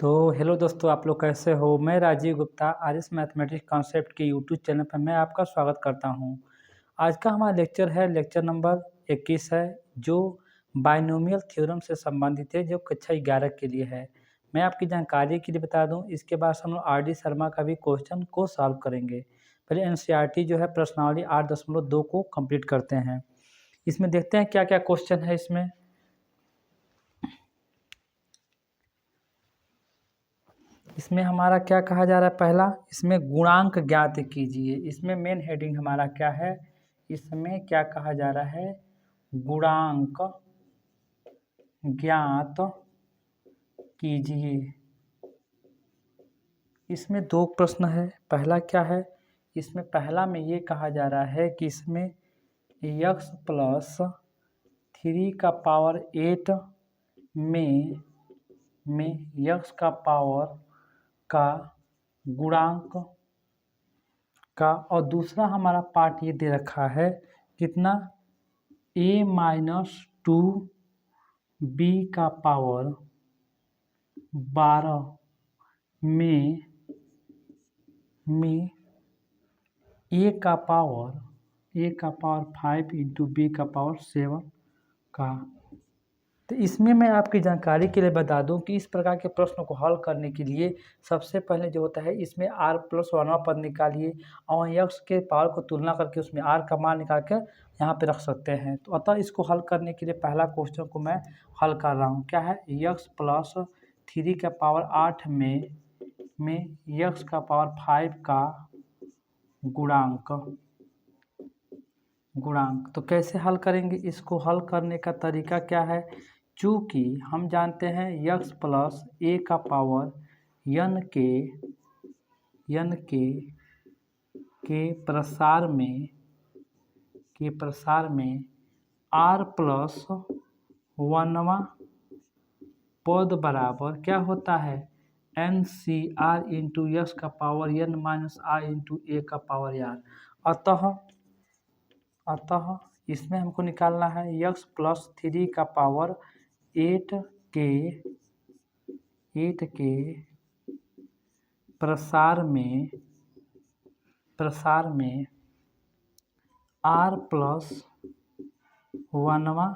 तो हेलो दोस्तों, आप लोग कैसे हो। मैं राजीव गुप्ता आर्यस मैथमेटिक्स कॉन्सेप्ट के यूट्यूब चैनल पर मैं आपका स्वागत करता हूं। आज का हमारा लेक्चर है, लेक्चर नंबर 21 है, जो बाइनोमियल थ्योरम से संबंधित है, जो कक्षा 11 के लिए है। मैं आपकी जानकारी के लिए बता दूं, इसके बाद हम लोग आर डी शर्मा का भी क्वेश्चन को सॉल्व करेंगे। पहले एनसीईआरटी जो है प्रश्नावली 8.2 को कंप्लीट करते हैं। इसमें देखते हैं क्या क्या क्वेश्चन है। इसमें हमारा क्या कहा जा रहा है। पहला, इसमें गुणांक ज्ञात कीजिए। इसमें मेन हेडिंग हमारा क्या है, इसमें क्या कहा जा रहा है, गुणांक ज्ञात कीजिए। इसमें दो प्रश्न है। पहला क्या है, इसमें पहला में ये कहा जा रहा है कि इसमें x प्लस 3 का पावर 8 में x का पावर का गुणांक का, और दूसरा हमारा पार्ट ये दे रखा है कितना, a-2 b का पावर 12 में a का पावर 5 इंटू b का पावर 7 का। तो इसमें मैं आपकी जानकारी के लिए बता दूं कि इस प्रकार के प्रश्न को हल करने के लिए सबसे पहले जो होता है, इसमें r प्लस 1वां पद निकालिए और x के पावर को तुलना करके उसमें r का मान निकाल कर यहाँ पे रख सकते हैं। तो अतः इसको हल करने के लिए पहला क्वेश्चन को मैं हल कर रहा हूँ। क्या है, x प्लस 3 का पावर 8 में x का पावर 5 का गुणांक। तो कैसे हल करेंगे इसको, हल करने का तरीका क्या है, चूँकि हम जानते हैं x प्लस a का पावर n के प्रसार में r प्लस 1वां पद बराबर क्या होता है, NCr इंटू x का power n minus r into a का पावर r। अतः इसमें हमको निकालना है x प्लस 3 का पावर 8 के प्रसार में r प्लस 1वां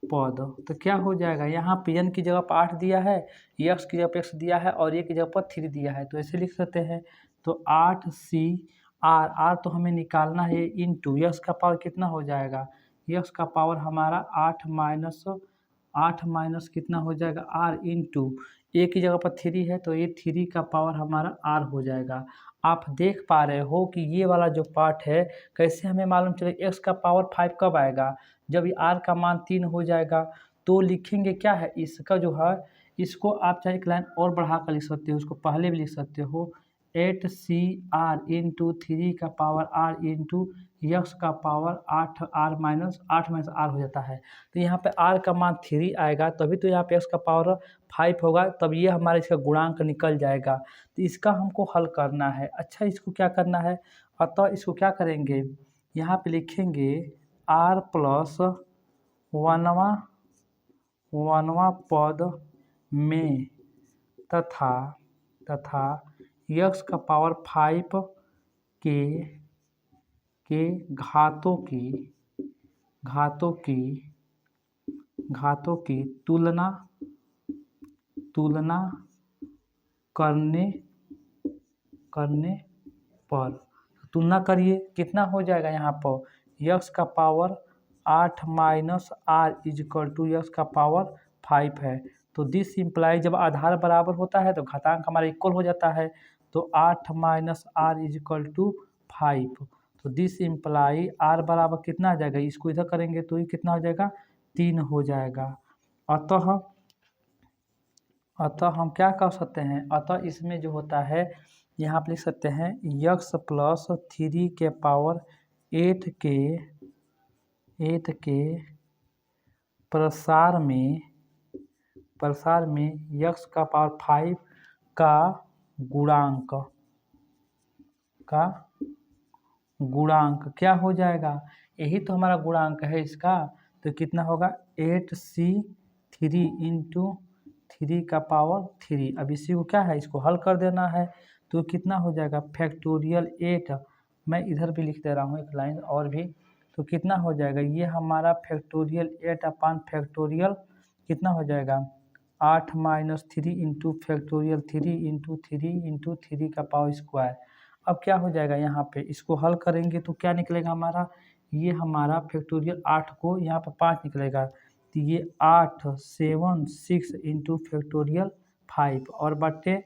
पद। तो क्या हो जाएगा, यहाँ पे n की जगह पर 8 दिया है, x की जगह पर x दिया है और a की जगह पर 3 दिया है, तो ऐसे लिख सकते हैं। तो 8c r तो हमें निकालना है इंटू x का पावर कितना हो जाएगा, x का पावर हमारा 8 माइनस कितना हो जाएगा r इंटू a की जगह पर 3 है, तो ये 3 का पावर हमारा r हो जाएगा। आप देख पा रहे हो कि ये वाला जो पार्ट है, कैसे हमें मालूम चले x का पावर 5 कब आएगा, जब ये r का मान 3 हो जाएगा। तो लिखेंगे क्या है, इसका जो है, इसको आप चाहे एक लाइन और बढ़ा कर लिख सकते हो, उसको पहले भी लिख सकते हो, 8cr इंटू 3 का पावर r इंटू x का पावर 8 माइनस r हो जाता है। तो यहाँ पे r का मान 3 आएगा, तभी तो यहाँ पे x का पावर 5 होगा, तब ये हमारा इसका गुणांक निकल जाएगा। तो इसका हमको हल करना है। अच्छा, इसको क्या करना है, अतः इसको क्या करेंगे, यहाँ पे लिखेंगे r प्लस 1वां पद में तथा x का पावर 5 के घातों की तुलना करने पर, तुलना करिए कितना हो जाएगा, यहाँ पर x का power 8 minus r is equal to x का पावर 5 है। तो दिस इम्प्लाई, जब आधार बराबर होता है तो घातांक हमारा इक्वल हो जाता है। तो 8 माइनस r इजक्वल टू 5, तो दिस इम्प्लाई r बराबर कितना आ जाएगा, इसको इधर करेंगे तो ये कितना हो जाएगा, 3 हो जाएगा। अतः हम क्या कर सकते हैं, अतः इसमें जो होता है, यहाँ पर लिख सकते हैं x प्लस 3 के पावर 8 के प्रसार में x का पावर 5 का गुणांक क्या हो जाएगा, यही तो हमारा गुणांक है इसका। तो कितना होगा, 8c3 इंटू 3 का पावर 3। अब इसी को क्या है, इसको हल कर देना है। तो कितना हो जाएगा फैक्टोरियल 8, मैं इधर भी लिख दे रहा हूँ एक लाइन और भी। तो कितना हो जाएगा, ये हमारा फैक्टोरियल 8 अपान फैक्टोरियल कितना हो जाएगा 8 minus 3 into factorial 3 into 3 into 3 का पावर स्क्वायर। अब क्या हो जाएगा, यहाँ पे इसको हल करेंगे तो क्या निकलेगा हमारा, ये हमारा फैक्टोरियल 8 को यहाँ पर 5 निकलेगा, तो ये 8 7 6 इंटू फैक्टोरियल 5 और बटे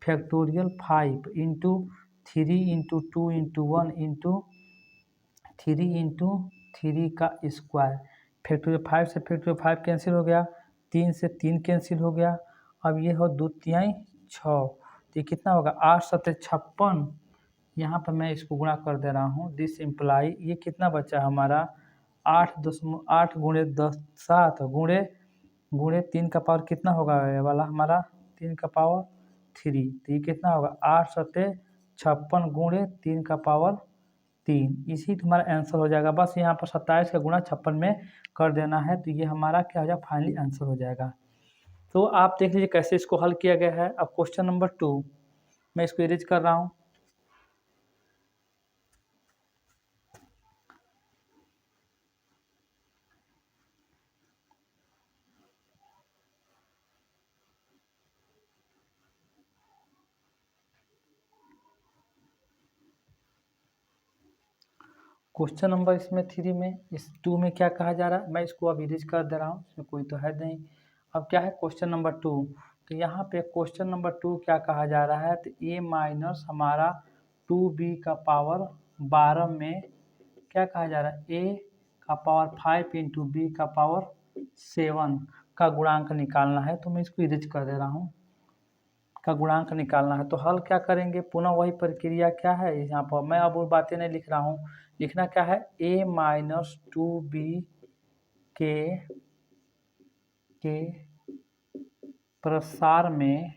factorial 5 into 3 into 2 into 1 into 3 into 3 का स्क्वायर। फैक्टोरियल 5 से फैक्टोरियल 5 कैंसिल हो गया, 3 से 3 कैंसिल हो गया। अब ये हो 2 तिहाई 6, तो ये कितना होगा 8 7 56। यहाँ पर मैं इसको गुणा कर दे रहा हूँ, दिस इम्प्लाई ये कितना बचा हमारा 8 गुणे 10 7 गुणे 3 का पावर कितना होगा, ये वाला हमारा 3 का पावर 3, तो ये कितना होगा 8 7 56 गुणे 3 का पावर 3। इसी तुम्हारा आंसर हो जाएगा। बस यहाँ पर 27 का गुणा 56 में कर देना है, तो ये हमारा क्या हो जाएगा फाइनली आंसर हो जाएगा। तो आप देख लीजिए कैसे इसको हल किया गया है। अब क्वेश्चन नंबर 2 मैं इसको इरेज कर रहा हूँ। क्वेश्चन नंबर इसमें 3 में, इस 2 में क्या कहा जा रहा है, मैं इसको अब इरेज कर दे रहा हूँ, इसमें कोई तो है नहीं। अब क्या है क्वेश्चन नंबर 2, तो यहाँ पे क्वेश्चन नंबर 2 क्या कहा जा रहा है, तो a माइनस हमारा 2b का पावर 12 में क्या कहा जा रहा है a का पावर 5 इंटू बी का पावर 7 का गुणांक निकालना है। तो मैं इसको इरेज कर दे रहा हूँ, का गुणांक निकालना है। तो हल क्या करेंगे, पुनः वही प्रक्रिया क्या है यहाँ पर, मैं अब वो बातें नहीं लिख रहा हूँ, लिखना क्या है a माइनस 2b के प्रसार में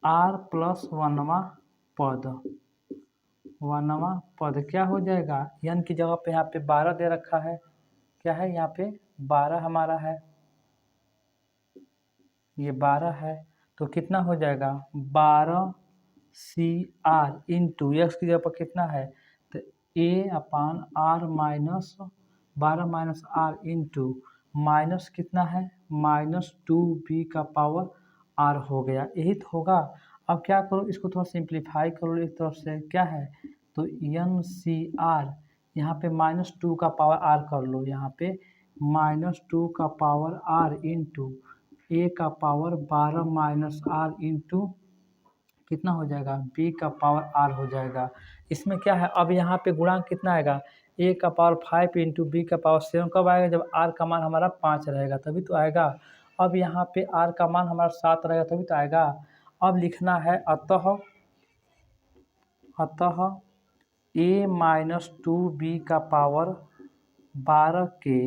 r प्लस 1वां पद क्या हो जाएगा, n की जगह पे यहाँ पे 12 दे रखा है, क्या है यहाँ पे 12 हमारा है, ये 12 है। तो कितना हो जाएगा 12CR इंटू एक्स की जगह पर कितना है, तो a upon r minus 12 minus are into minus कितना है -2b का पावर r हो गया, यही तो होगा। अब क्या करो, इसको थोड़ा सिंप्लीफाई करो एक तरफ से, क्या है तो NCR यहाँ पे -2 का पावर r कर लो, यहाँ पे -2 का पावर r इंटू a का पावर 12 माइनस आर इंटू कितना हो जाएगा b का पावर r हो जाएगा। इसमें क्या है, अब यहाँ पे गुणांक कितना आएगा, a का पावर 5 इंटू बी का पावर 7 कब आएगा, जब r का मान हमारा 5 रहेगा तभी तो आएगा। अब यहाँ पे r का मान हमारा 7 रहेगा तभी तो आएगा। अब लिखना है अतः a माइनस 2b का पावर 12 के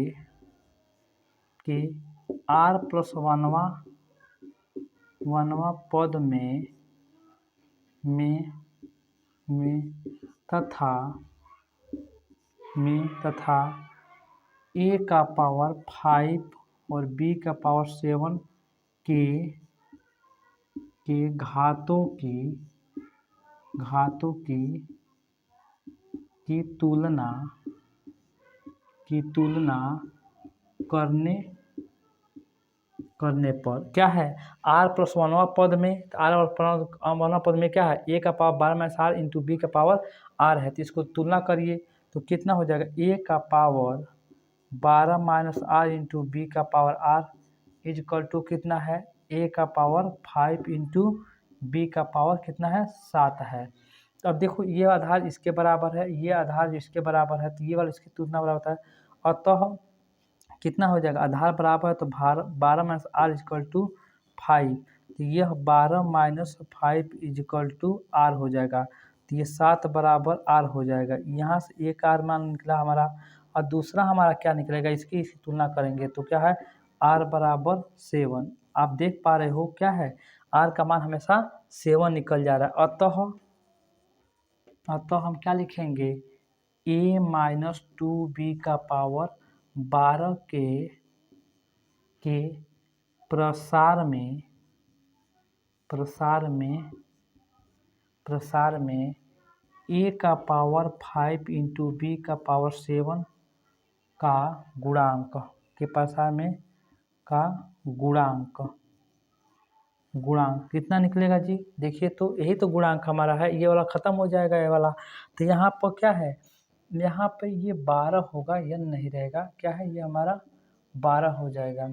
r प्लस 1वां पद में तथा a का पावर 5 और b का पावर 7 के घातों की तुलना करने पर क्या है r प्लस 1वां पद में, तो r प्लस 1वां पद में क्या है a का power 12 minus r into b का पावर r है, तो इसको तुलना करिए तो कितना हो जाएगा a का power 12 minus r into b का पावर r इजकल टू कितना है a का पावर 5 इंटू बी का पावर कितना है 7 है। तो अब देखो ये आधार इसके बराबर है, ये आधार इसके बराबर है, तो ये वाला इसकी तुलना बराबर है। अतः कितना हो जाएगा, आधार बराबर है तो 12 माइनस आर इजकल टू 5, तो यह 12 माइनस 5 इजकल टू आर हो जाएगा, तो ये 7 बराबर आर हो जाएगा। यहाँ से एक आर मान निकला हमारा, और दूसरा हमारा क्या निकलेगा, इसकी तुलना करेंगे तो क्या है आर बराबर 7। आप देख पा रहे हो क्या है आर का मान हमेशा 7 निकल जा रहा है। अतः हम क्या लिखेंगे a माइनस 2b का पावर 12 के के प्रसार में a का पावर 5 इंटू बी का पावर 7 का गुणांक के प्रसार में का गुणांक कितना निकलेगा जी? देखिए तो यही तो गुणांक हमारा है, ये वाला ख़त्म हो जाएगा ये वाला। तो यहाँ पर क्या है, यहाँ पे ये 12 होगा, यह नहीं रहेगा, क्या है ये हमारा 12 हो जाएगा।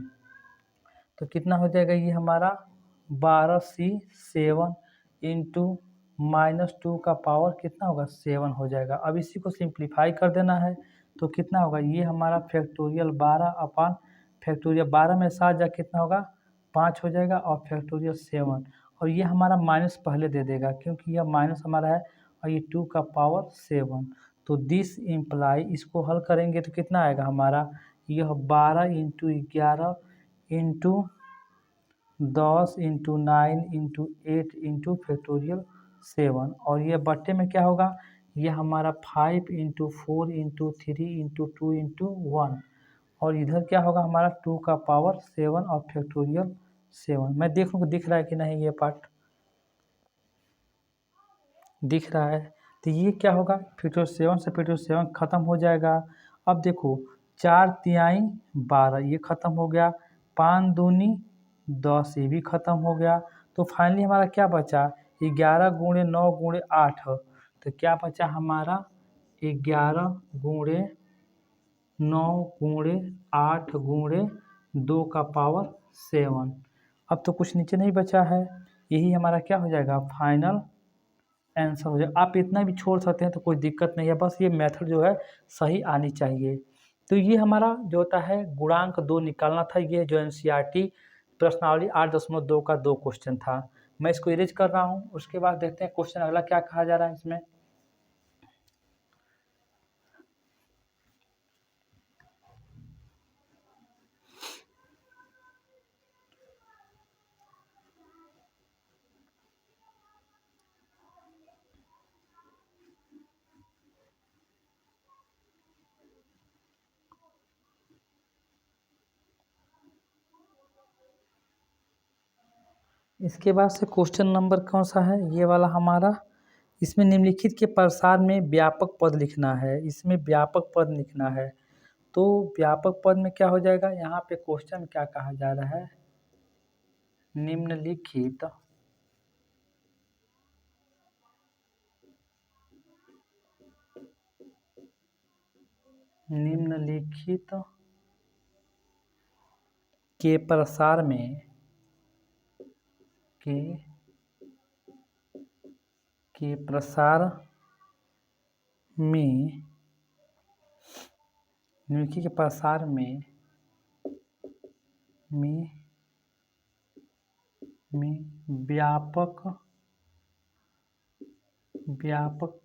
तो कितना हो जाएगा ये हमारा 12c7 इंटू -2 का पावर कितना होगा 7 हो जाएगा। अब इसी को सिंप्लीफाई कर देना है तो कितना होगा, ये हमारा फैक्टोरियल 12 अपान फैक्टोरियल 12 में 7 जा कितना होगा 5 हो जाएगा और फैक्टोरियल 7, और ये हमारा माइनस पहले दे देगा क्योंकि यह माइनस हमारा है और ये 2 का पावर 7। तो दिस इम्प्लाई, इसको हल करेंगे तो कितना आएगा हमारा, यह 12 into 11 into 10 into 9 into 8 into factorial 7, और ये बट्टे में क्या होगा, ये हमारा 5 इंटू 4 इंटू 3 इंटू 2 इंटू 1, और इधर क्या होगा हमारा 2 का पावर 7 और फैक्टोरियल 7। मैं देखूँ दिख रहा है कि नहीं, ये पार्ट दिख रहा है। तो ये क्या होगा, फैक्टोरियल 7 से फैक्टोरियल 7 ख़त्म हो जाएगा। अब देखो 4 तिहाई 12 ये ख़त्म हो गया, 5 दूनी 10 ये भी ख़त्म हो गया। तो फाइनली हमारा क्या बचा, 11 गुणे 9 गुणे 8, तो क्या बचा हमारा 11 गुणे 9 गुणे 8 गुणे 2 का पावर 7। अब तो कुछ नीचे नहीं बचा है, यही हमारा क्या हो जाएगा फाइनल आंसर हो जाएगा। आप इतना भी छोड़ सकते हैं तो कोई दिक्कत नहीं है, बस ये मेथड जो है सही आनी चाहिए। तो ये हमारा जो होता है गुणांक 2 निकालना था, ये जो एनसीईआरटी प्रश्नावली 8.2 का 2 क्वेश्चन था। मैं इसको इरेज कर रहा हूँ, उसके बाद देखते हैं क्वेश्चन अगला क्या कहा जा रहा है इसमें। इसके बाद से क्वेश्चन नंबर कौन सा है, ये वाला हमारा। इसमें निम्नलिखित के प्रसार में व्यापक पद लिखना है, इसमें व्यापक पद लिखना है। तो व्यापक पद में क्या हो जाएगा, यहाँ पे क्वेश्चन क्या कहा जा रहा है, निम्नलिखित के प्रसार में निम्नलिखित के प्रसार में व्यापक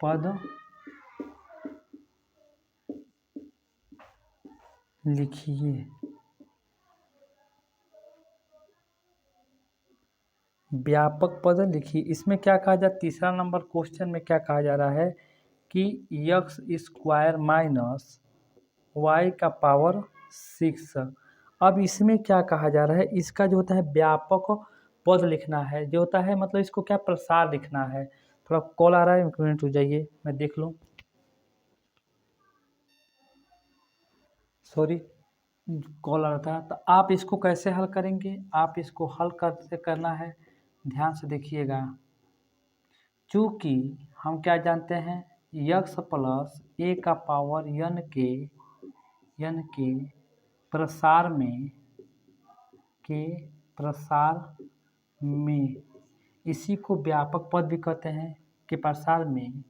पद लिखिए। व्यापक पद लिखिए, इसमें क्या कहा जा, तीसरा नंबर क्वेश्चन में क्या कहा जा रहा है कि x स्क्वायर माइनस y का पावर 6। अब इसमें क्या कहा जा रहा है, इसका जो होता है व्यापक पद लिखना है, जो होता है मतलब इसको क्या प्रसार लिखना है। थोड़ा कॉल आ रहा है, 1 मिनट हो जाइए मैं देख लूँ, सॉरी कॉल आ रहा था। तो आप इसको कैसे हल करेंगे, आप इसको हल कैसे करना है ध्यान से देखिएगा। चूँकि हम क्या जानते हैं, x प्लस a का पावर n के प्रसार में इसी को व्यापक पद भी कहते हैं, के प्रसार में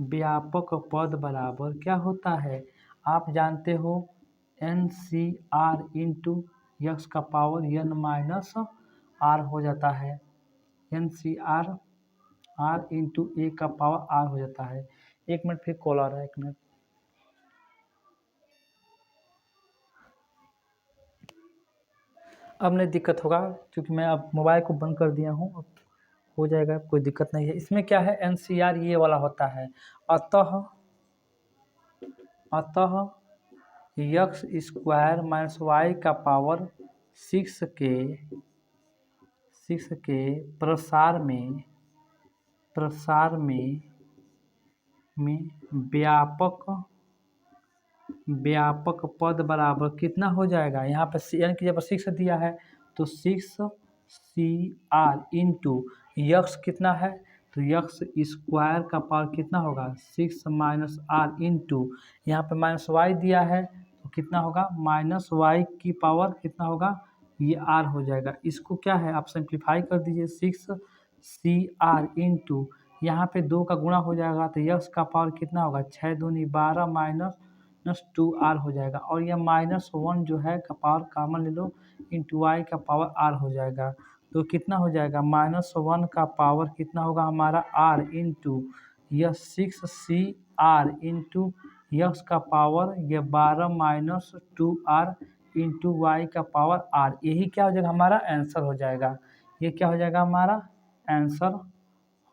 व्यापक पद बराबर क्या होता है, आप जानते हो NCR इंटू एक्स का पावर n माइनस आर हो जाता है, NCR आर इंटू ए का पावर आर हो जाता है। 1 मिनट फिर कॉल आ रहा है, 1 मिनट। अब नहीं दिक्कत होगा क्योंकि मैं अब मोबाइल को बंद कर दिया हूँ, अब हो जाएगा, कोई दिक्कत नहीं है। इसमें क्या है NCR ये वाला होता है, अतः यक्स स्क्वायर माइनस वाई का पावर 6 के प्रसार में व्यापक पद बराबर कितना हो जाएगा। यहाँ पर एन की जगह 6 दिया है तो 6 CR इंटू यक्स कितना है, तो यक्स स्क्वायर का पावर कितना होगा 6 माइनस आर इंटू यहाँ पर माइनस वाई दिया है तो कितना होगा माइनस वाई की पावर कितना होगा, ये आर हो जाएगा। इसको क्या है आप सिंप्लीफाई कर दीजिए 6CR इंटू यहाँ पे 2 का गुणा हो जाएगा तो यक्स का पावर कितना होगा 6 दूनी 12 माइनस 2R हो जाएगा और यह -1 जो है का पावर कॉमन ले लो इंटू वाई का पावर R हो जाएगा। तो कितना हो जाएगा -1 का पावर कितना होगा हमारा R इंटू यह 6CR इंटू यक्स का पावर यह 12 माइनस 2R इंटू वाई का पावर R। यही क्या हो जाएगा हमारा आंसर हो जाएगा। ये क्या हो जाएगा हमारा आंसर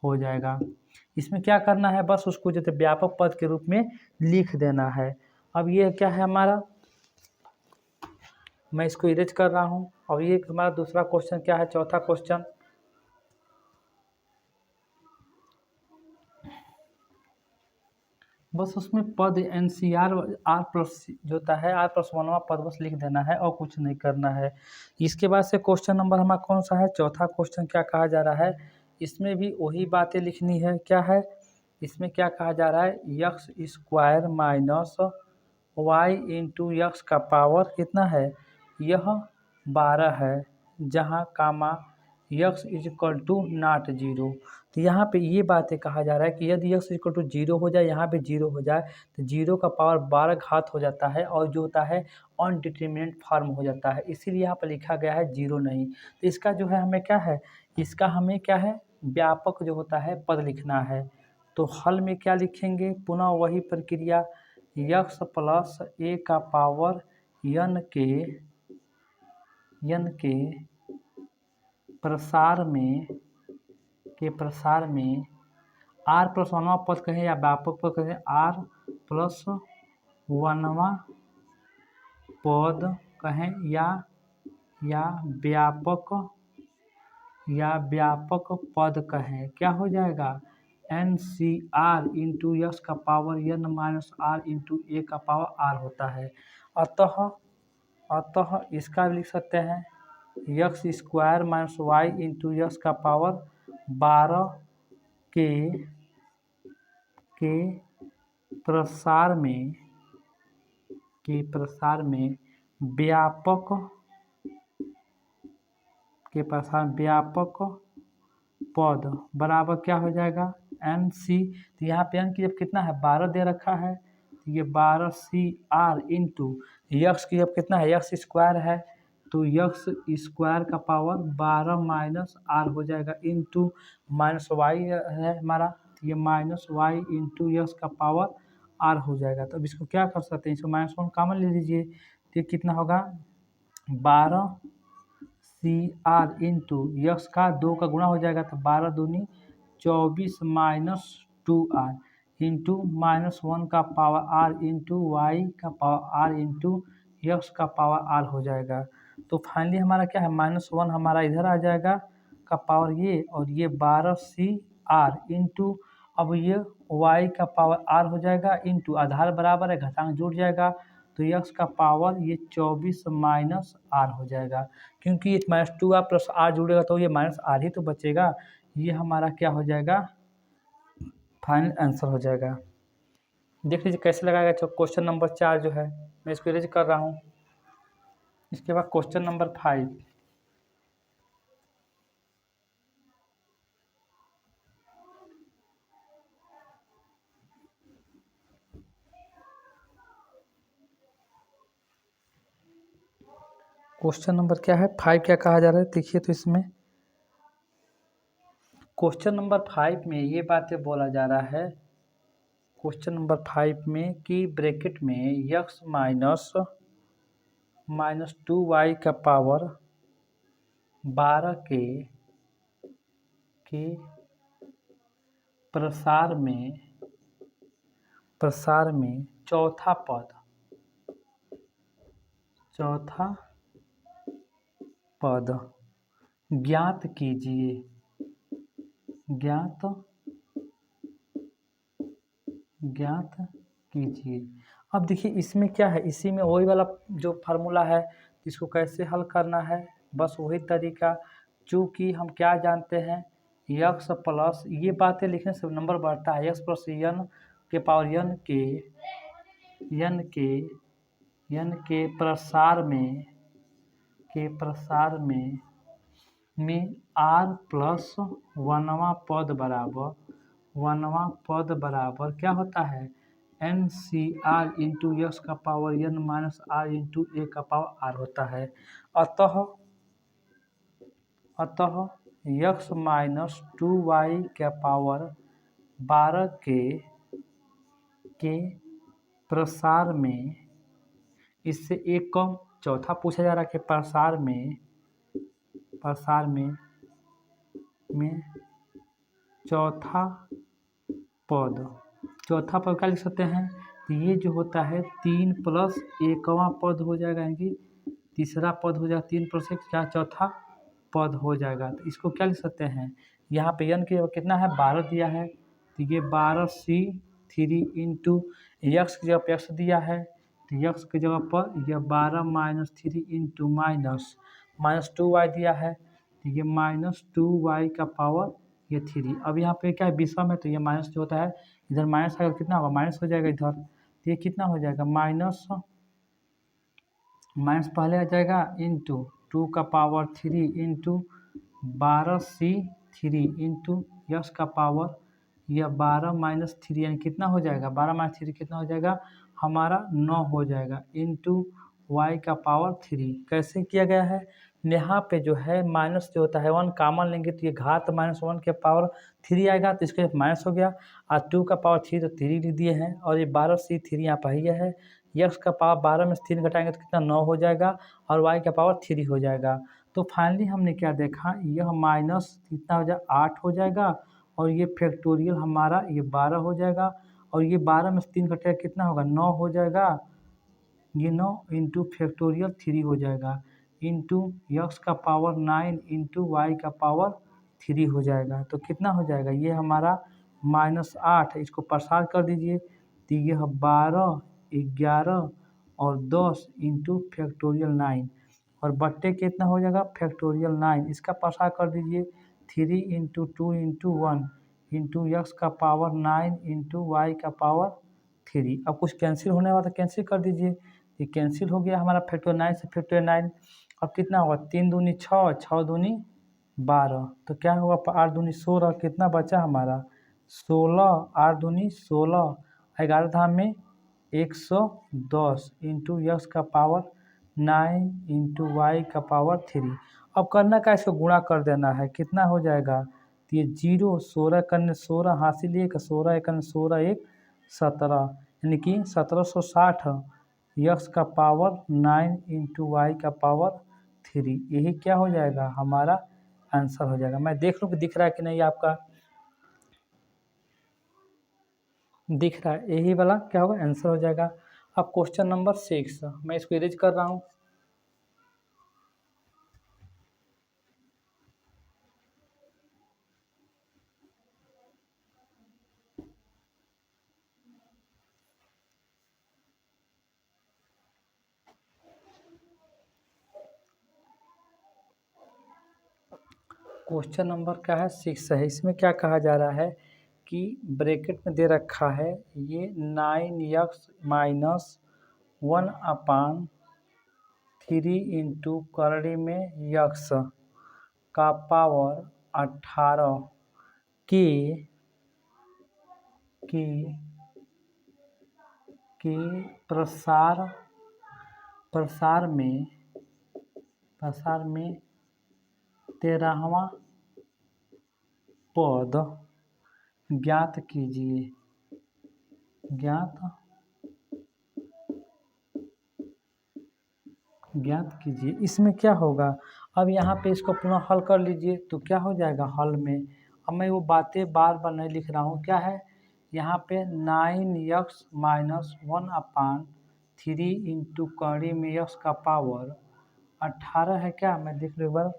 हो जाएगा। इसमें क्या करना है बस उसको जैसे व्यापक पद के रूप में लिख देना है। अब ये क्या है हमारा, मैं इसको इरेज कर रहा हूँ। और ये हमारा दूसरा क्वेश्चन क्या है, चौथा क्वेश्चन, बस उसमें पद NCR R प्लस जो होता है R प्लस 1वां पद बस लिख देना है और कुछ नहीं करना है। इसके बाद से क्वेश्चन नंबर हमारा कौन सा है, चौथा क्वेश्चन क्या कहा जा रहा है, इसमें भी वही बातें लिखनी है। क्या है इसमें क्या कहा जा रहा है, x square minus y into x का पावर कितना है, यह 12 है, जहाँ comma x is equal to not 0। तो यहाँ पे ये बातें कहा जा रहा है कि यदि यक्स इक्वल टू 0 हो जाए, यहाँ पे 0 हो जाए तो 0 का पावर 12 घात हो जाता है और जो होता है अनडिटरमिनेट फॉर्म हो जाता है, इसीलिए यहाँ पर लिखा गया है 0 नहीं। तो इसका जो है हमें क्या है, इसका हमें क्या है व्यापक जो होता है पद लिखना है। तो हल में क्या लिखेंगे, पुनः वही प्रक्रिया, यक्स प्लस ए का पावर यन के प्रसार में आर प्लस 1वां पद कहें या व्यापक पद कहें, आर प्लस 1वां पद कहें या व्यापक पद कहें, क्या हो जाएगा NCR इंटू यक्स का power n minus are into A का पावर R होता है। अतः इसका लिख सकते हैं x square minus y into x का पावर 12 के प्रसार में व्यापक पद बराबर क्या हो जाएगा NC। तो यहाँ पे n की जब कितना है 12 दे रखा है तो ये 12CR इंटू यक्स की जब कितना है यक्स स्क्वायर है तो यक्स स्क्वायर का पावर 12 माइनस आर हो जाएगा इंटू माइनस वाई है हमारा, तो ये माइनस वाई इंटू यक्स का पावर आर हो जाएगा। तो अब इसको क्या कर सकते हैं, इसको -1 कॉमन ले लीजिए तो ये कितना होगा 12CR इंटू यक्स का 2 का गुणा हो जाएगा तो 12 दूनी 24 माइनस 2R इंटू -1 का पावर R इंटू वाई का पावर R इंटू यक्स का पावर R हो जाएगा। तो फाइनली हमारा क्या है -1 हमारा इधर आ जाएगा का पावर ये, और ये 12CR इंटू अब ये वाई का पावर R हो जाएगा इंटू आधार बराबर है घटांक जुड़ जाएगा तो यक्स का पावर ये 24 माइनस आर हो जाएगा, क्योंकि ये -2R प्लस आर जुड़ेगा तो ये -R ही तो बचेगा। ये हमारा क्या हो जाएगा फाइनल आंसर हो जाएगा। देख लीजिए कैसे लगाएगा। तो क्वेश्चन नंबर 4 जो है मैं इसको इरेज कर रहा हूँ। इसके बाद क्वेश्चन नंबर 5, क्वेश्चन नंबर क्या है 5 क्या कहा जा रहा है देखिए। तो इसमें क्वेश्चन नंबर 5 में ये बातें बोला जा रहा है, क्वेश्चन नंबर 5 में कि ब्रैकेट में यक्स माइनस 2y का पावर 12 के प्रसार में चौथा चौथा पद ज्ञात कीजिए, ज्ञात कीजिए। अब देखिए इसमें क्या है, इसी में वही वाला जो फार्मूला है, इसको कैसे हल करना है, बस वही तरीका। चूँकि हम क्या जानते हैं, यक्स प्लस, ये बातें लिखने से नंबर बढ़ता है, यक्स प्लस एन के पावर एन के प्रसार में आर प्लस वनवा पद बराबर क्या होता है, N C R into x का power N minus are into A का पावर आर होता है। अतः यक्स माइनस 2y का पावर 12 के प्रसार में, इससे एक कम, चौथा पूछा जा रहा है कि प्रसार में चौथा पद क्या लिख सकते हैं, तो ये जो होता है 3 प्लस एकवां पद हो जाएगा, यानी कि तीसरा पद हो जाएगा, 3 प्लस 1 क्या चौथा पद हो जाएगा। तो इसको क्या लिख सकते हैं, यहाँ पे एन के कितना है 12 दिया है, तो ये 12c3 इंटू यक्स की जगह पर एक्स दिया है, तो यक्स की जगह पर यह 12 माइनस 3 इंटू माइनस 2y दिया है, तो ये माइनस 2y का पावर ये 3। अब यहाँ पे क्या है विषम है, तो ये माइनस जो होता है इधर माइनस अगर कितना होगा, माइनस हो जाएगा इधर, तो ये कितना हो जाएगा माइनस पहले आ जाएगा इंटू 2 का power 3 into 12c3 into x का पावर यह 12 माइनस 3 यानी कितना हो जाएगा, 12 माइनस 3 कितना हो जाएगा हमारा 9 हो जाएगा, इंटू y का पावर 3। कैसे किया गया है, यहाँ पे जो है माइनस जो होता है 1 कॉमन लेंगे तो ये घात -1 के पावर 3 आएगा, तो इसके माइनस हो गया, और 2 का पावर 3 तो 3 लिख दिए हैं, और ये 12c3 यहाँ पर ही है, यक्स का पावर 12 में से 3 घटाएंगे तो कितना 9 हो जाएगा, और y का पावर 3 हो जाएगा। तो फाइनली हमने क्या देखा, यह माइनस कितना हो जाएगा 8 हो जाएगा, और ये फैक्टोरियल हमारा ये 12 हो जाएगा, और ये 12 में से 3 घटाएगा कितना होगा 9 हो जाएगा, ये 9 इंटू फैक्टोरियल 3 हो जाएगा, इंटू यक्स का पावर 9 इंटू वाई का पावर 3 हो जाएगा। तो कितना हो जाएगा, ये हमारा -8, इसको प्रसार कर दीजिए, तो यह 12, 11 और 10 इंटू फैक्टोरियल 9, और बट्टे कितना हो जाएगा फैक्टोरियल 9, इसका प्रसार कर दीजिए 3 इंटू 2 इंटू 1 इंटू यक्स का पावर 9 इंटू वाई का पावर 3। अब कुछ कैंसिल होने वाला, कैंसिल कर दीजिए, ये कैंसिल हो गया हमारा फैक्टोरियल 9 से फैक्टोरियल 9। अब कितना होगा 3 दूनी 6, 6 दूनी 12, तो क्या हुआ 8 दूनी 16, कितना बचा हमारा 16, 8 दूनी 16, 11 धाम में 110 इंटू यक्स का पावर 9 इंटू वाई का पावर 3। अब करना क्या, इसको गुणा कर देना है, कितना हो जाएगा, तो ये 0, 16 करने 16 हासिल 1, 16 एक 16 1 17, यानी कि 1760 यक्स का पावर 9 इंटू वाई का पावर 3, यही क्या हो जाएगा हमारा आंसर हो जाएगा। मैं देख लूँ कि दिख रहा है कि नहीं आपका, दिख रहा है, यही वाला क्या होगा आंसर हो जाएगा। अब क्वेश्चन नंबर 6 मैं इसको इरेज कर रहा हूँ। क्वेश्चन नंबर क्या है 6 है, इसमें क्या कहा जा रहा है कि ब्रैकेट में दे रखा है ये 9x माइनस 1/3 इंटू करड़ी में यक्स का पावर 18 के प्रसार में 13वां पद ज्ञात कीजिए, इसमें क्या होगा, अब यहाँ पे इसको पुनः हल कर लीजिए, तो क्या हो जाएगा हल में, अब मैं वो बातें बार बार नहीं लिख रहा हूँ, क्या है यहाँ पे 9x माइनस 1/3 3 इंटू कड़ी में यक्स का पावर 18 है क्या, मैं देख लूँ एक बार,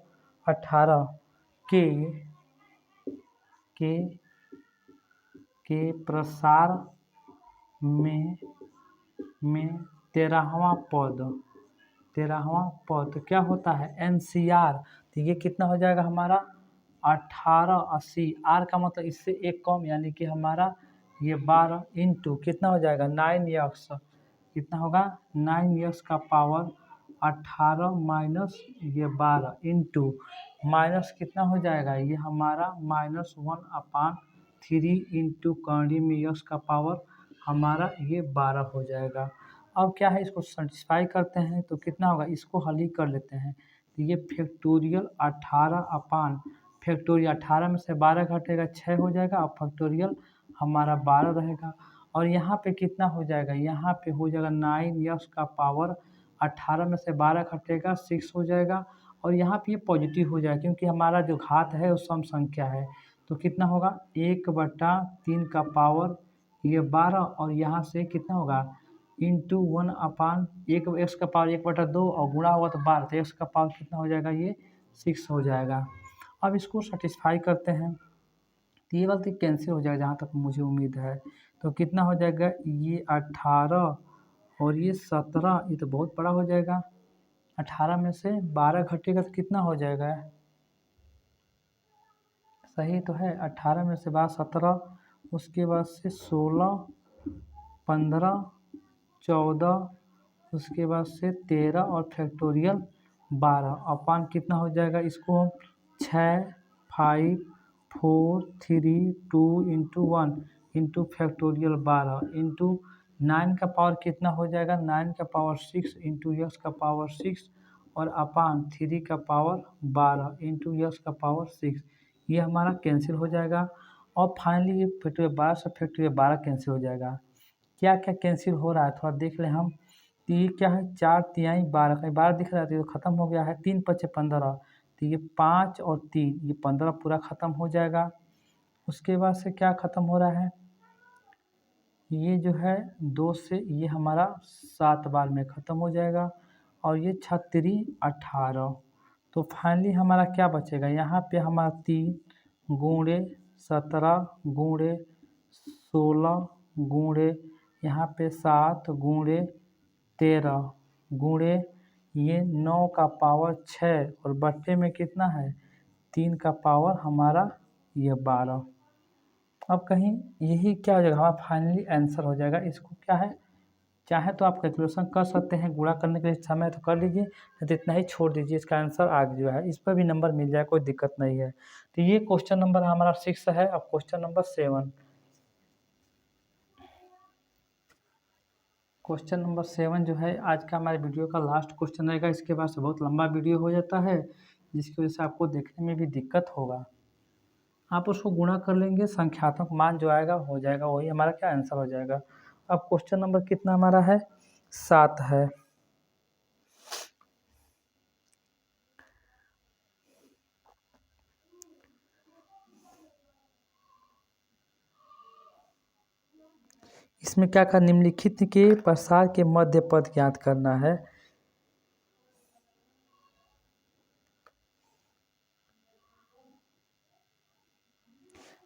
18 के के के प्रसार में 13वां पद तो क्या होता है NCR, तो ये कितना हो जाएगा हमारा 1880, आर का मतलब इससे एक कम यानी कि हमारा ये 12 इंटू कितना हो जाएगा 9x, कितना होगा 9x का पावर 18 माइनस ये 12 इंटू माइनस कितना हो जाएगा ये हमारा -1/3 इंटू कड़ी में यक्स का पावर हमारा ये 12 हो जाएगा। अब क्या है इसको सेटिस्फाई करते हैं तो कितना होगा, इसको हल ही कर लेते हैं। तो ये फैक्टोरियल 18 में से 12 घटेगा 6 हो जाएगा, अब फैक्टोरियल हमारा 12 रहेगा। और यहाँ पे कितना हो जाएगा, यहाँ पे हो जाएगा 9x का पावर 18 में से 12 घटेगा 6 हो जाएगा। और यहाँ पे ये पॉजिटिव हो जाएगा क्योंकि हमारा जो घात है वो सम संख्या है, तो कितना होगा 1/3 का पावर ये 12 और यहाँ से कितना होगा इंटू 1/1 एक्स का पावर 1/2 और गुणा होगा तो 12, तो एक्स का पावर कितना हो जाएगा ये 6 हो जाएगा। अब इसको सेटिस्फाई करते हैं तो ये वाला कैंसिल हो जाएगा जहाँ तक मुझे उम्मीद है। तो कितना हो जाएगा ये 18 और ये 17, ये तो बहुत बड़ा हो जाएगा। 18 में से 12 घटेगा तो कितना हो जाएगा, सही तो है 18 में से 12 17, उसके बाद से 16 15 14, उसके बाद से 13 और फैक्टोरियल 12 अपान कितना हो जाएगा, इसको हम 6 5 4 3 2 इंटू 1 इंटू फैक्टोरियल 12 इंटू 9 का पावर कितना हो जाएगा 9 का पावर 6 इंटू यक्स का पावर 6 और अपान 3 का पावर 12 इंटू यक्स का पावर 6, ये हमारा कैंसिल हो जाएगा। और फाइनली ये फैक्टोरियल 12 से फैक्टोरियल 12 कैंसिल हो जाएगा। क्या क्या कैंसिल हो रहा है थोड़ा देख लें हम। तो ये क्या है 4 तिहाई 12 का 12 दिख रहा है तो ये ख़त्म हो गया है, 3 5 15, तो ये 5 और 3 ये 15 पूरा ख़त्म हो जाएगा। उसके बाद से क्या ख़त्म हो रहा है, ये जो है 2 से ये हमारा 7 बार में ख़त्म हो जाएगा और ये 36 18, तो फाइनली हमारा क्या बचेगा, यहाँ पे हमारा 3 गुणे 17 गुणे 16 गुणे यहाँ पे 7 गुणे 13 गुणे ये 9 का पावर 6 और बट्टे में कितना है 3 का पावर हमारा ये 12। अब कहीं यही क्या हो जाएगा हमारा फाइनली आंसर हो जाएगा। इसको क्या है चाहे तो आप कैलकुलेशन कर सकते हैं, गुणा करने के लिए समय तो कर लीजिए, नहीं तो इतना ही छोड़ दीजिए, इसका आंसर आगे जो है इस पर भी नंबर मिल जाए, कोई दिक्कत नहीं है। तो ये क्वेश्चन नंबर हमारा 6 है। अब क्वेश्चन नंबर 7, क्वेश्चन नंबर 7 जो है आज का हमारे वीडियो का लास्ट क्वेश्चन रहेगा। इसके बाद से बहुत लंबा वीडियो हो जाता है जिसकी वजह से आपको देखने में भी दिक्कत होगा। आप उसको गुणा कर लेंगे, संख्यात्मक मान जो आएगा हो जाएगा, वही हमारा क्या आंसर हो जाएगा। अब क्वेश्चन नंबर कितना हमारा है 7 है। इसमें क्या कहा, निम्नलिखित के प्रसार के मध्य पद ज्ञात करना है।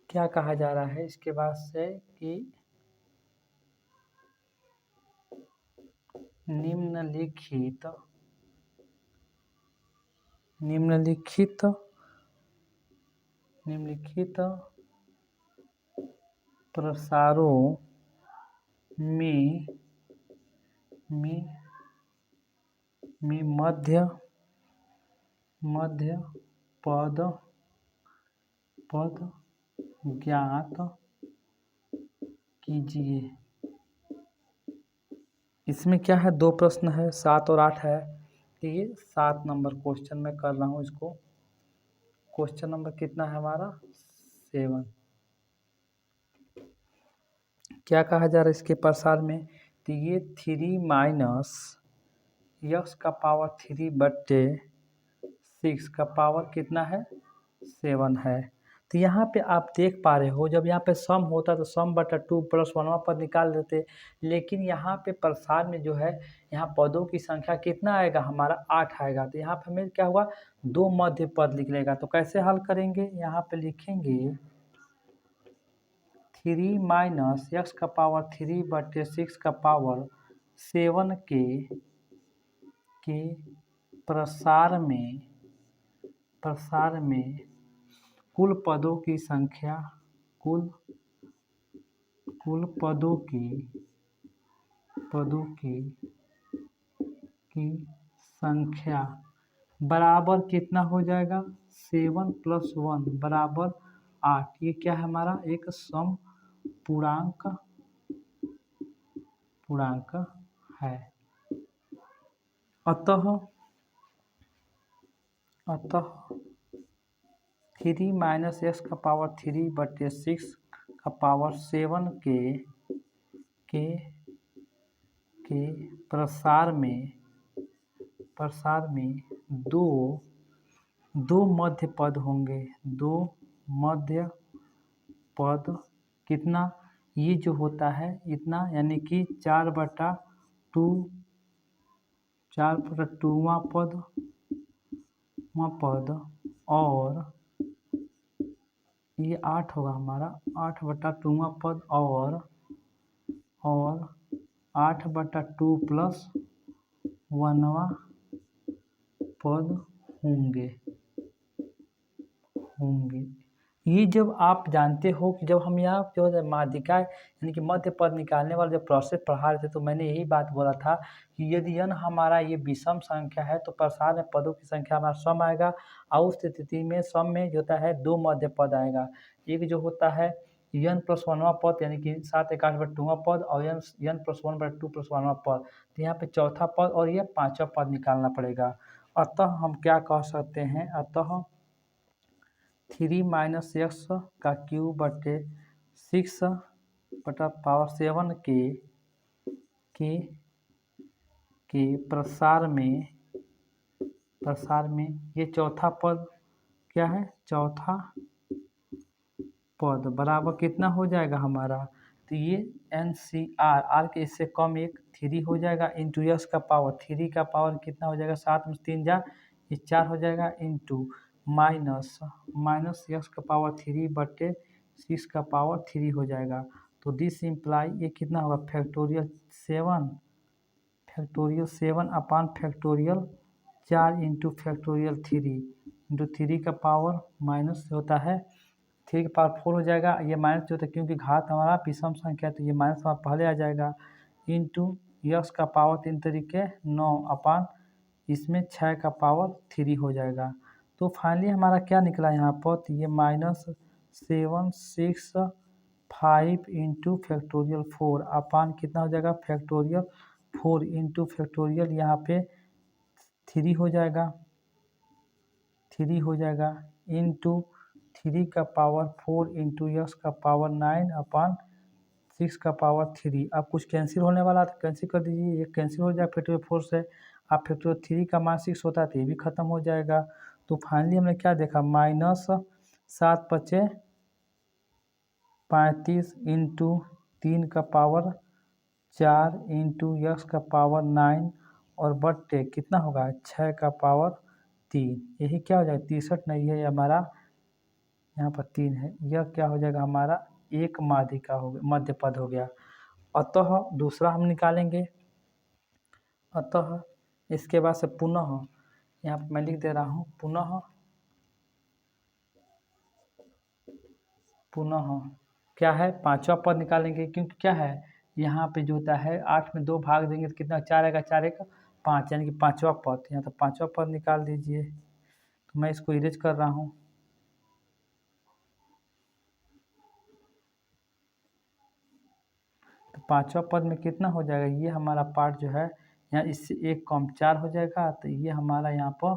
क्या कहा जा रहा है इसके बाद से कि निम्नलिखित प्रसारों में मध्य पद ज्ञात कीजिए। इसमें क्या है 2 प्रश्न है, 7 और 8 है। तो ये 7 नंबर क्वेश्चन में कर रहा हूँ इसको। क्वेश्चन नंबर कितना है हमारा 7। क्या कहा जा रहा है इसके प्रसार में, तो ये 3 माइनस यक्स का पावर 3 बट्टे 6 का पावर कितना है 7 है। तो यहाँ पे आप देख पा रहे हो, जब यहाँ पे सम होता तो सम बटा 2 प्लस 1वां पद निकाल देते, लेकिन यहाँ पे प्रसार में जो है यहाँ पदों की संख्या कितना आएगा, हमारा 8 आएगा। तो यहाँ पे हमें क्या हुआ, 2 मध्य पद निकलेगा। तो कैसे हल करेंगे, यहाँ पे लिखेंगे 3 माइनस एक्स का पावर 3 बटे 6 का पावर 7 के प्रसार में कुल पदों की संख्या कुल पदों की संख्या बराबर कितना हो जाएगा, 7 + 1 बराबर 8। ये क्या है, हमारा एक सम पूर्णांक है। अतः 3 माइनस एक्स का पावर 3 बटे 6 का पावर 7 के प्रसार में दो मध्य पद होंगे। 2 मध्य पद कितना, ये जो होता है इतना, यानी कि 4/2वां पद और ये 8 होगा हमारा, 8/2वां पद और 8/2 प्लस 1वां पद होंगे। ये जब आप जानते हो कि जब हम यहाँ जो है माध्यिका यानी कि मध्य पद निकालने वाला जब प्रोसेस पढ़ा रहे थे, तो मैंने यही बात बोला था कि यदि n हमारा ये विषम संख्या है तो प्रसार में पदों की संख्या हमारा सम आएगा, और उस स्थिति में सम में जो होता है 2 मध्य पद आएगा। एक जो होता है n + 1वां पद यानी कि 7 × 8/2वां पद और n + 1/2 + 1वां पद। तो यहाँ पे चौथा पद और ये 5वां पद निकालना पड़ेगा। अतः हम क्या कह सकते हैं, अतः 3 माइनस एक्स का क्यूब बटे 6 बटा पावर 7 के प्रसार में ये चौथा पद क्या है, चौथा पद बराबर कितना हो जाएगा हमारा, तो ये NCR R के इससे कम एक 3 हो जाएगा, इंटू एक्स का पावर 3 का पावर कितना हो जाएगा, 7 में 3 जा ये 4 हो जाएगा, इंटू माइनस एक्स का पावर 3 बटे 6 का पावर 3 हो जाएगा। तो दिस इम्प्लाई ये कितना होगा, फैक्टोरियल 7 अपान फैक्टोरियल 4 इंटू फैक्टोरियल 3 इंटू 3 का पावर माइनस होता है 3 का पावर 4 हो जाएगा। ये माइनस जो होता है क्योंकि घात हमारा विषम संख्या, तो ये माइनस हमारा पहले आ जाएगा, इंटू एक्स का पावर 3 तरीके 9 अपान इसमें 6 का पावर 3 हो जाएगा। तो फाइनली हमारा क्या निकला यहाँ पर, तो ये -765 इंटू फैक्टोरियल 4 अपान कितना हो जाएगा, फैक्टोरियल 4 इंटू फैक्टोरियल यहाँ पे 3 हो जाएगा इंटू 3 का पावर 4 इंटू एक्स का पावर 9 अपान 6 का पावर 3। अब कुछ कैंसिल होने वाला तो कैंसिल कर दीजिए, ये कैंसिल हो जाएगा फैक्टोरियल 4 से। अब फैक्टोरियल 3 का मान 6 होता है तो ये भी खत्म हो जाएगा। तो फाइनली हमने क्या देखा, -7 × 5 = 35 इंटू 3 का पावर 4 इंटू एक्स का पावर 9 और बट्टे कितना होगा 6 का पावर 3। यही क्या हो जाएगा 63 नहीं है, ये हमारा यहाँ पर 3 है, यह क्या हो जाएगा हमारा एक माध्यिका हो गया, मध्य पद हो गया। अतः दूसरा हम निकालेंगे। अतः इसके बाद से पुनः यहाँ पर मैं लिख दे रहा हूँ, पुनः क्या है 5वां पद निकालेंगे, क्योंकि क्या है यहाँ पे जो होता है 8 में 2 भाग देंगे तो कितना 4 आएगा, 4 × 5 यानी कि 5वां पद। यहाँ तो 5वां पद निकाल दीजिए, तो मैं इसको इरेज कर रहा हूँ। तो 5वां पद में कितना हो जाएगा, ये हमारा पार्ट जो है यहाँ इससे एक कम 4 हो जाएगा, तो ये हमारा यहाँ पर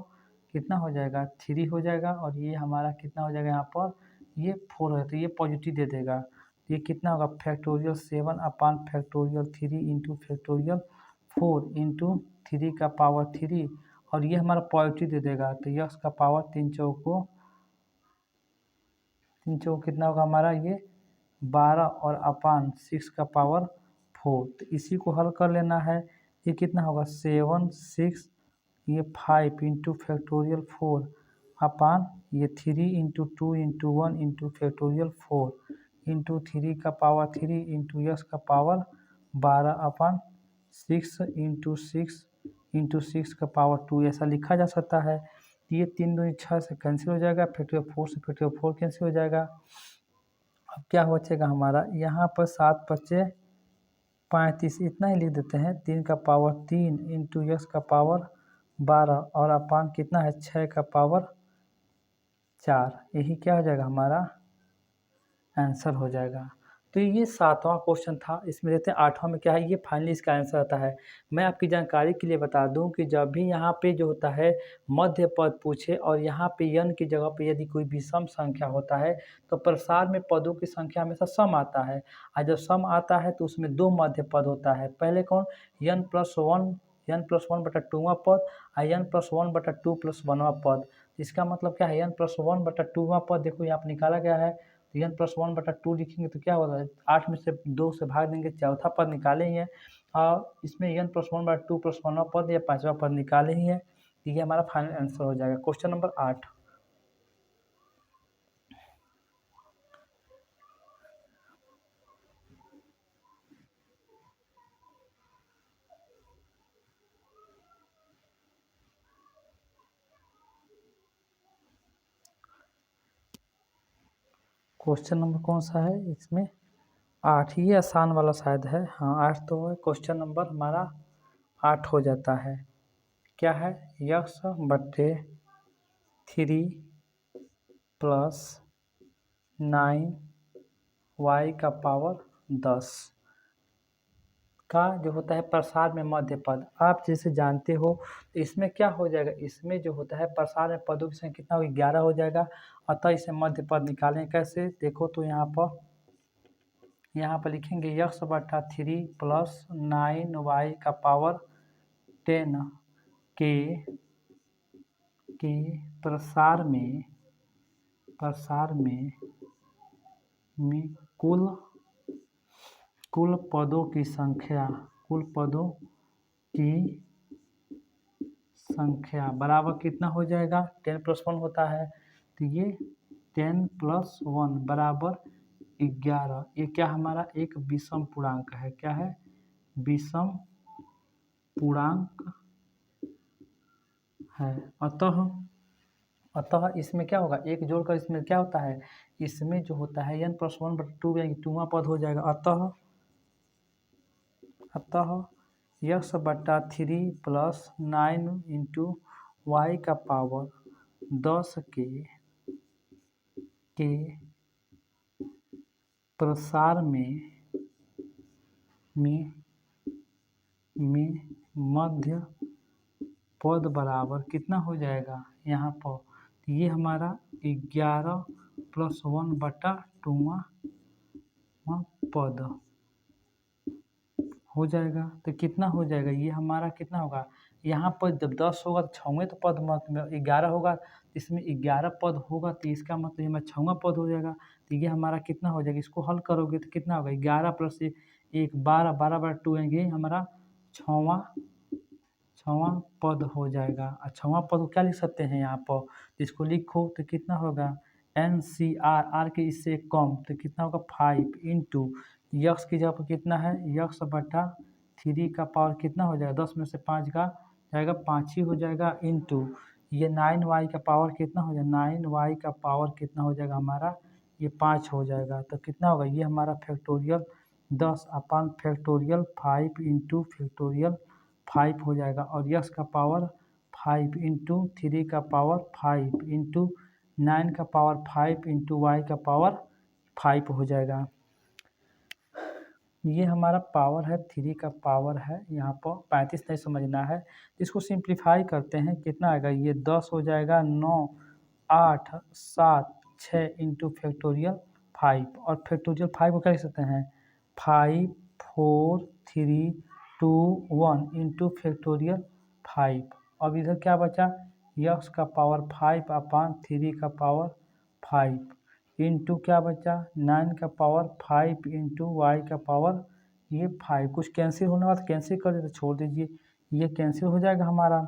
कितना हो जाएगा 3 हो जाएगा, और ये हमारा कितना हो जाएगा यहाँ पर ये 4 है, तो ये पॉजिटिव दे देगा। ये कितना होगा फैक्टोरियल 7 अपान फैक्टोरियल 3 इंटू फैक्टोरियल 4 इंटू 3 का पावर 3, और ये हमारा पॉजिटिव दे देगा, तो यक्स का पावर 3 × 4 3 चौक कितना होगा हमारा ये 12 और अपान 6 का पावर 4। तो इसी को हल कर लेना है। ये कितना होगा 7 6 ये 5 इंटू फैक्टोरियल 4 अपान ये 3 into 2 into 1 into factorial 4 into 3 का पावर 3 इंटू यस का पावर 12 अपान 6 इंटू 6 का पावर 2 ऐसा लिखा जा सकता है। ये 3 दूनी 6 से कैंसिल हो जाएगा, फैक्टोरियल 4 से फैक्टोरियल 4 कैंसिल हो जाएगा। अब क्या बचेगा हमारा यहाँ पर 7 बचे 35 इतना ही लिख देते हैं। 3 का पावर 3 इंटू यस का पावर 12 और अपान कितना है 6 का पावर 4। यही क्या हो जाएगा हमारा आंसर हो जाएगा। तो ये 7वां क्वेश्चन था। इसमें देखते हैं 8वां में क्या है, ये फाइनली इसका आंसर आता है। मैं आपकी जानकारी के लिए बता दूं कि जब भी यहाँ पे जो होता है मध्य पद पूछे और यहाँ पे यन की जगह पे यदि कोई विषम संख्या होता है तो प्रसार में पदों की संख्या हमेशा सम आता है, और जब सम आता है तो उसमें 2 मध्य पद होता है। पहले कौन n+1/2वां पद और n+1/2 + 1वां पद। इसका मतलब क्या है n+1/2वां पद देखो यहाँ पर निकाला गया है, तो n+1/2 लिखेंगे तो क्या होगा 8 में से 2 से भाग देंगे, चौथा पद निकाले ही है। और इसमें n+1/2 + 1वां पद या 5वां पद निकाले ही है। ये हमारा फाइनल आंसर हो जाएगा। Question number 8। क्वेश्चन नंबर कौन सा है इसमें 8, ये आसान वाला शायद है। हाँ 8 तो है। क्वेश्चन नंबर हमारा 8 हो जाता है। क्या है x/3 + 9y का पावर 10 का जो होता है प्रसार में मध्य पद। आप जैसे जानते हो तो इसमें क्या हो जाएगा, इसमें जो होता है प्रसार में पदों की संख्या कितना होगी 11 हो जाएगा। अतः इसे मध्य पद निकालें कैसे, देखो तो यहाँ पर लिखेंगे x/3 + 9y का पावर 10 के प्रसार में कुल पदों की संख्या बराबर कितना हो जाएगा 10 + 1 होता है, तो ये 10 + 1 बराबर 11। ये क्या हमारा एक विषम पूर्णांक है। क्या है विषम पूर्णांक है। अतः इसमें क्या होगा एक जोड़कर इसमें क्या होता है, इसमें जो होता है n+1/2 यानी 2वां पद हो जाएगा। अतः x/3 + 9 इंटू y का पावर 10 के प्रसार में मध्य पद बराबर कितना हो जाएगा यहाँ पर, ये हमारा 11 + 1/2वां पद हो जाएगा। तो कितना हो जाएगा ये हमारा कितना होगा, यहाँ पर जब 10 होगा तो 6वें तो पद मतलब 11 होगा, इसमें 11 पद होगा तो इसका मतलब हमारा 6वां पद हो जाएगा। तो ये हमारा कितना हो जाएगा, इसको हल करोगे तो कितना होगा 11 + 1 12 12/2 यानी हमारा 6वां पद हो जाएगा। और 6वां पद को क्या लिख सकते हैं यहाँ पर, इसको लिखो तो कितना होगा NCR के इससे कम तो कितना होगा 5 इंटू यक्स की जगह पर कितना है x/3 का पावर कितना हो जाएगा 10 में से 5 का जाएगा 5 ही हो जाएगा इंटू ये 9y का पावर कितना हो जाएगा 9y का पावर कितना हो जाएगा हमारा ये 5 हो जाएगा। तो कितना होगा ये हमारा फैक्टोरियल 10 अपान फैक्टोरियल 5 इंटू फैक्टोरियल 5 हो जाएगा। और यक्स का पावर 5 इंटू 3 का पावर 5 इंटू 9 का पावर 5 इंटू वाई का पावर 5 हो जाएगा। ये हमारा पावर है 3 का पावर है, यहाँ पर 35 नहीं समझना है। इसको सिंप्लीफाई करते हैं कितना आएगा ये 10 हो जाएगा 9 8 7 6 इंटू फैक्टोरियल 5 और फैक्टोरियल 5 को क्या लिख सकते हैं 5 4 3 2 1 इंटू फैक्टोरियल 5। अब इधर क्या बचा यक्स का पावर 5 अपान 3 का पावर 5। इंटू क्या बचा 9 का पावर 5 इंटू वाई का पावर ये 5। कुछ कैंसिल होने वाला कैंसिल कर देते, छोड़ दीजिए, ये कैंसिल हो जाएगा हमारा।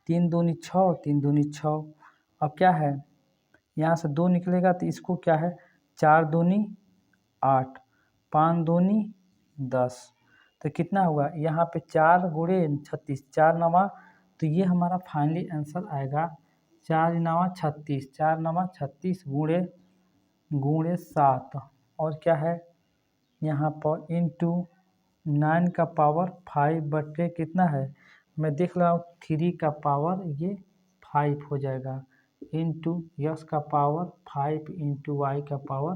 3 दूनी 6, 3 दूनी 6। अब क्या है, यहाँ से 2 निकलेगा तो इसको क्या है 4 दूनी 8, 5 दूनी 10, तो कितना हुआ यहाँ पे 4 गुणे 36, 4 नवा, तो ये हमारा फाइनली आंसर आएगा 4 नवा 36, 4 नवा 36 गुणे 7। और क्या है यहाँ पर इंटू 9 का पावर 5 बटे कितना है, मैं देख रहा हूँ 3 का पावर ये 5 हो जाएगा, इंटू यस का पावर 5 इंटू वाई का पावर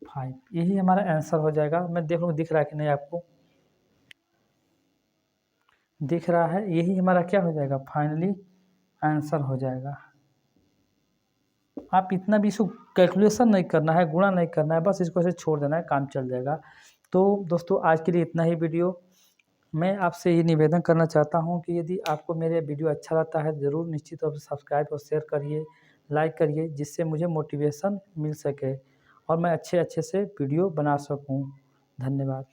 5, यही हमारा आंसर हो जाएगा। मैं देख लूँ दिख रहा है कि नहीं आपको, दिख रहा है, यही हमारा क्या हो जाएगा फाइनली आंसर हो जाएगा। आप इतना भी इसको कैलकुलेशन नहीं करना है, गुणा नहीं करना है, बस इसको ऐसे छोड़ देना है, काम चल जाएगा। तो दोस्तों आज के लिए इतना ही वीडियो। मैं आपसे ये निवेदन करना चाहता हूँ कि यदि आपको मेरे वीडियो अच्छा लगता है ज़रूर निश्चित तौर से सब्सक्राइब और शेयर करिए, लाइक करिए, जिससे मुझे मोटिवेशन मिल सके और मैं अच्छे से वीडियो बना सकूँ। धन्यवाद।